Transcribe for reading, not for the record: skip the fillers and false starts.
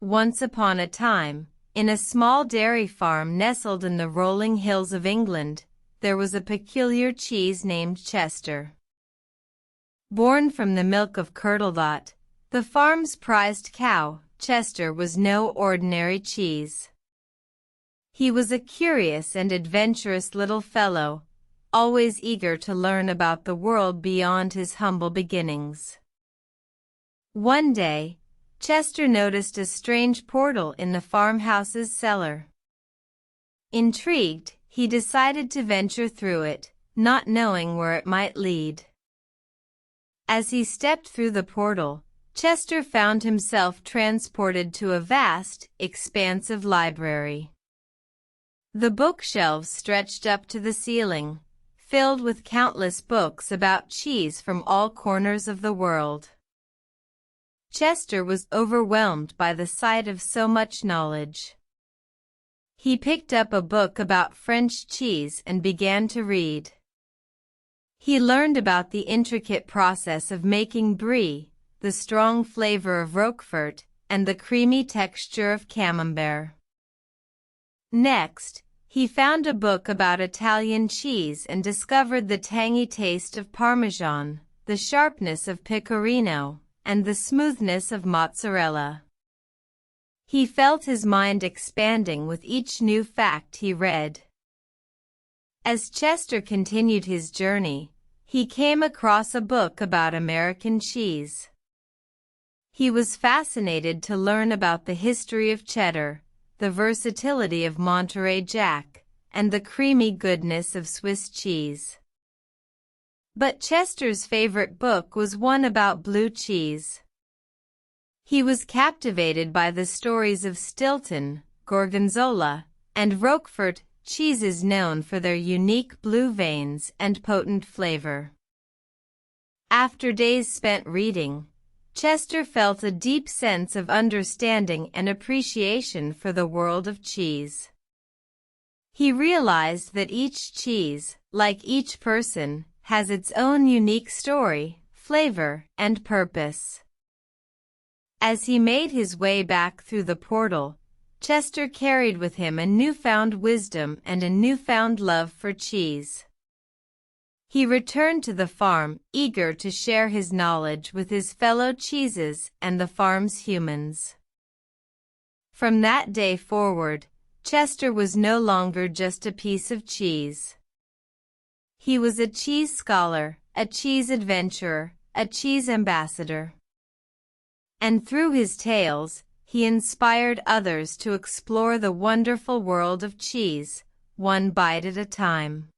Once upon a time, in a small dairy farm nestled in the rolling hills of England, there was a peculiar cheese named Chester. Born from the milk of Curdledot, the farm's prized cow, Chester was no ordinary cheese. He was a curious and adventurous little fellow, always eager to learn about the world beyond his humble beginnings. One day, Chester noticed a strange portal in the farmhouse's cellar. Intrigued, he decided to venture through it, not knowing where it might lead. As he stepped through the portal, Chester found himself transported to a vast, expansive library. The bookshelves stretched up to the ceiling, filled with countless books about cheese from all corners of the world. Chester was overwhelmed by the sight of so much knowledge. He picked up a book about French cheese and began to read. He learned about the intricate process of making Brie, the strong flavor of Roquefort, and the creamy texture of Camembert. Next, he found a book about Italian cheese and discovered the tangy taste of Parmesan, the sharpness of Pecorino, and the smoothness of mozzarella. He felt his mind expanding with each new fact he read. As Chester continued his journey, he came across a book about American cheese. He was fascinated to learn about the history of cheddar, the versatility of Monterey Jack, and the creamy goodness of Swiss cheese. But Chester's favorite book was one about blue cheese. He was captivated by the stories of Stilton, Gorgonzola, and Roquefort, cheeses known for their unique blue veins and potent flavor. After days spent reading, Chester felt a deep sense of understanding and appreciation for the world of cheese. He realized that each cheese, like each person, has its own unique story, flavor, and purpose. As he made his way back through the portal, Chester carried with him a newfound wisdom and a newfound love for cheese. He returned to the farm, eager to share his knowledge with his fellow cheeses and the farm's humans. From that day forward, Chester was no longer just a piece of cheese. He was a cheese scholar, a cheese adventurer, a cheese ambassador. And through his tales, he inspired others to explore the wonderful world of cheese, one bite at a time.